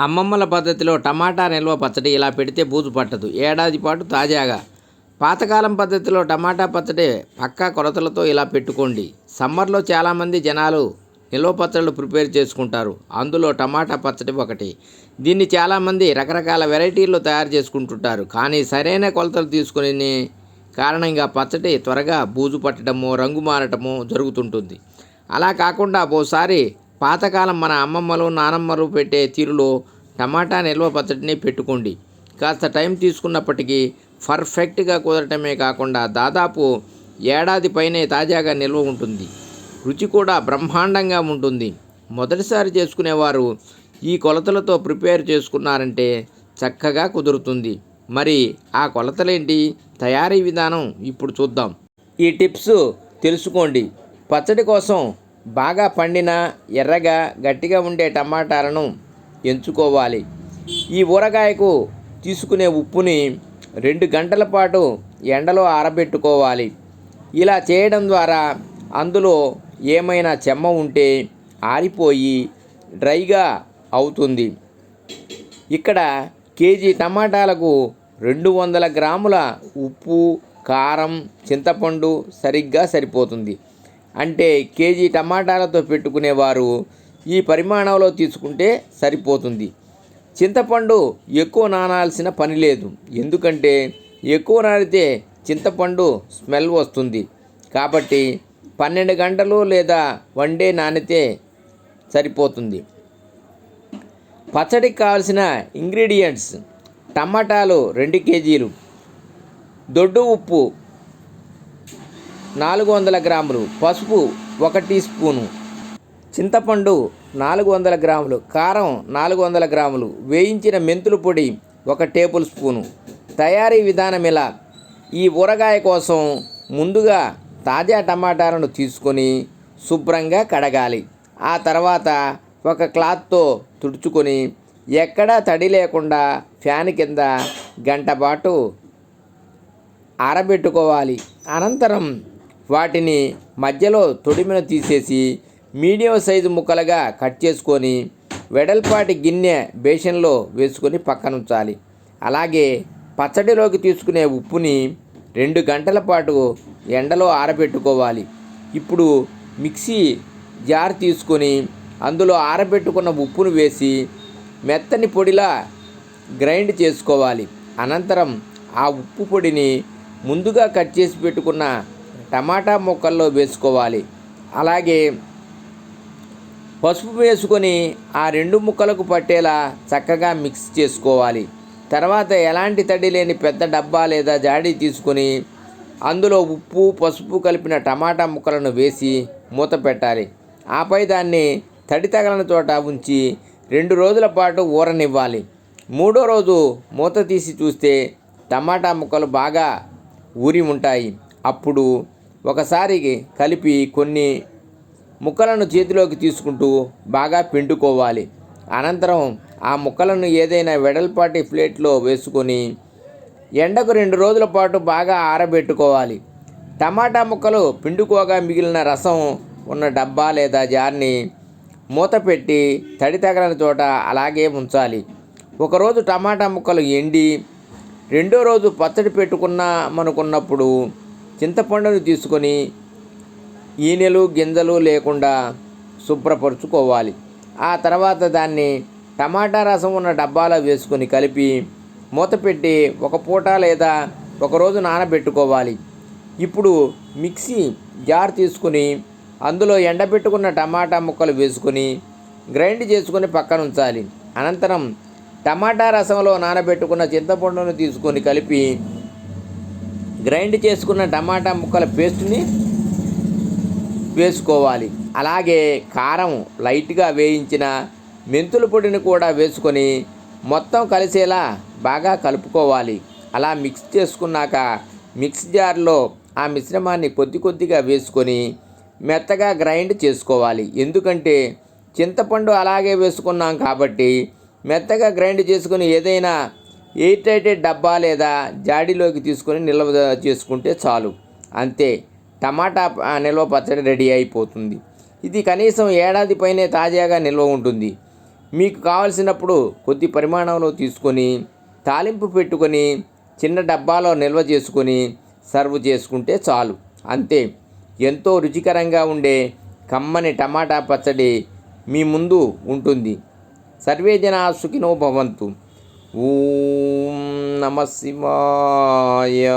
అమ్మమ్మల పద్ధతిలో టమాటా నిల్వ పచ్చడి ఇలా పెడితే బూజు పట్టదు, ఏడాది పాటు తాజాగా. పాతకాలం పద్ధతిలో టమాటా పచ్చడి పక్కా కొలతలతో ఇలా పెట్టుకోండి. సమ్మర్లో చాలామంది జనాలు నిల్వ పచ్చళ్ళు ప్రిపేర్ చేసుకుంటారు, అందులో టమాటా పచ్చడి ఒకటి. దీన్ని చాలామంది రకరకాల వెరైటీల్లో తయారు చేసుకుంటుంటారు, కానీ సరైన కొలతలు తీసుకునే కారణంగా పచ్చడి త్వరగా బూజు పట్టడము, రంగు మారటము జరుగుతుంటుంది. అలా కాకుండా ఓసారి పాతకాలం మన అమ్మమ్మలు నానమ్మలు పెట్టే తీరులో టమాటా నిల్వ పచ్చడిని పెట్టుకోండి. కాస్త టైం తీసుకున్నప్పటికీ పర్ఫెక్ట్గా కుదరటమే కాకుండా దాదాపు ఏడాది పైనే తాజాగా నిల్వ ఉంటుంది. రుచి కూడా బ్రహ్మాండంగా ఉంటుంది. మొదటిసారి చేసుకునేవారు ఈ కొలతలతో ప్రిపేర్ చేసుకున్నారంటే చక్కగా కుదురుతుంది. మరి ఆ కొలతలేంటి, తయారీ విధానం ఇప్పుడు చూద్దాం. ఈ టిప్స్ తెలుసుకోండి. పచ్చడి కోసం బాగా పండిన ఎర్రగా గట్టిగా ఉండే టమాటాలను ఎంచుకోవాలి. ఈ ఊరగాయకు తీసుకునే ఉప్పుని 2 గంటల పాటు ఎండలో ఆరబెట్టుకోవాలి. ఇలా చేయడం ద్వారా అందులో ఏమైనా చెమ్మ ఉంటే ఆరిపోయి డ్రైగా అవుతుంది. ఇక్కడ కేజీ టమాటాలకు 200 గ్రాముల ఉప్పు, కారం, చింతపండు సరిగ్గా సరిపోతుంది. అంటే కేజీ టమాటాలతో పెట్టుకునేవారు ఈ పరిమాణంలో తీసుకుంటే సరిపోతుంది. చింతపండు ఎక్కువ నానాల్సిన పని లేదు, ఎందుకంటే ఎక్కువ నానితే చింతపండు స్మెల్ వస్తుంది. కాబట్టి 12 గంటలు లేదా 1 డే నానితే సరిపోతుంది. పచ్చడికి కావాల్సిన ఇంగ్రీడియంట్స్: టమాటాలు 2 కేజీలు, దొడ్డు ఉప్పు 400 గ్రాములు, పసుపు 1 టీ స్పూను, చింతపండు 400 గ్రాములు, కారం 400 గ్రాములు, వేయించిన మెంతుల పొడి 1 టేబుల్ స్పూను. తయారీ విధానం ఇలా: ఈ ఊరగాయ కోసం ముందుగా తాజా టమాటాలను తీసుకొని శుభ్రంగా కడగాలి. ఆ తర్వాత ఒక క్లాత్తో తుడుచుకొని ఎక్కడా తడి లేకుండా ఫ్యాన్ కింద గంట పాటు ఆరబెట్టుకోవాలి. అనంతరం వాటిని మధ్యలో తొడిమెను తీసేసి మీడియం సైజు ముక్కలుగా కట్ చేసుకొని వెడల్పాటి గిన్నె బేషన్లో వేసుకొని పక్కనుంచాలి. అలాగే పచ్చడిలోకి తీసుకునే ఉప్పుని 2 గంటల పాటు ఎండలో ఆరబెట్టుకోవాలి. ఇప్పుడు మిక్సీ జార్ తీసుకొని అందులో ఆరబెట్టుకున్న ఉప్పును వేసి మెత్తని పొడిలా గ్రైండ్ చేసుకోవాలి. అనంతరం ఆ ఉప్పు పొడిని ముందుగా కట్ చేసి పెట్టుకున్న టమాటా ముక్కల్లో వేసుకోవాలి. అలాగే పసుపు వేసుకొని ఆ 2 ముక్కలకు పట్టేలా చక్కగా మిక్స్ చేసుకోవాలి. తర్వాత ఎలాంటి తడి లేని పెద్ద డబ్బా లేదా జాడీ తీసుకొని అందులో ఉప్పు, పసుపు కలిపిన టమాటా ముక్కలను వేసి మూత పెట్టాలి. ఆపై దాన్ని తడి తగలని చోట ఉంచి 2 రోజుల పాటు ఊరనివ్వాలి. 3వ రోజు మూత తీసి చూస్తే టమాటా ముక్కలు బాగా ఊరి ఉంటాయి. అప్పుడు ఒకసారి కలిపి కొన్ని ముక్కలను చేతిలోకి తీసుకుంటూ బాగా పిండుకోవాలి. అనంతరం ఆ ముక్కలను ఏదైనా వెడల్పాటి ప్లేట్లో వేసుకొని ఎండకు 2 రోజుల పాటు బాగా ఆరబెట్టుకోవాలి. టమాటా ముక్కలు పిండుకోగా మిగిలిన రసం ఉన్న డబ్బా లేదా జార్ని మూత పెట్టి తడి తగలని చోట అలాగే ఉంచాలి. ఒకరోజు టమాటా ముక్కలు ఎండి 2వ రోజు పచ్చడి పెట్టుకున్నామనుకున్నప్పుడు చింతపండును తీసుకొని ఈనెలు గింజలు లేకుండా శుభ్రపరుచుకోవాలి. ఆ తర్వాత దాన్ని టమాటా రసం ఉన్న డబ్బాలో వేసుకొని కలిపి మూత పెట్టి 1 పూట లేదా 1 రోజు నానబెట్టుకోవాలి. ఇప్పుడు మిక్సీ జార్ తీసుకుని అందులో ఎండబెట్టుకున్న టమాటా ముక్కలు వేసుకొని గ్రైండ్ చేసుకొని పక్కన ఉంచాలి. అనంతరం టమాటా రసంలో నానబెట్టుకున్న చింతపండును తీసుకొని కలిపి గ్రైండ్ చేసుకున్న టమాటా ముక్కల పేస్ట్ని వేసుకోవాలి. అలాగే కారం, లైట్గా వేయించిన మెంతుల పొడిని కూడా వేసుకొని మొత్తం కలిసేలా బాగా కలుపుకోవాలి. అలా మిక్స్ చేసుకున్నాక మిక్స్ జార్లో ఆ మిశ్రమాన్ని కొద్ది కొద్దిగా వేసుకొని మెత్తగా గ్రైండ్ చేసుకోవాలి. ఎందుకంటే చింతపండు అలాగే వేసుకున్నాం కాబట్టి మెత్తగా గ్రైండ్ చేసుకొని ఏదైనా ఎయిర్ టైటెడ్ డబ్బా లేదా జాడీలోకి తీసుకొని నిల్వ చేసుకుంటే చాలు. అంతే, టమాటా నిల్వ పచ్చడి రెడీ అయిపోతుంది. ఇది కనీసం ఏడాది పైనే తాజాగా నిల్వ ఉంటుంది. మీకు కావలసినప్పుడు కొద్ది పరిమాణంలో తీసుకొని తాలింపు పెట్టుకొని చిన్న డబ్బాలో నిల్వ చేసుకొని సర్వ్ చేసుకుంటే చాలు. అంతే, ఎంతో రుచికరంగా ఉండే కమ్మని టమాటా పచ్చడి మీ ముందు ఉంటుంది. సర్వే జనా సుఖినో భవంతు. ఓం నమ శివాయ.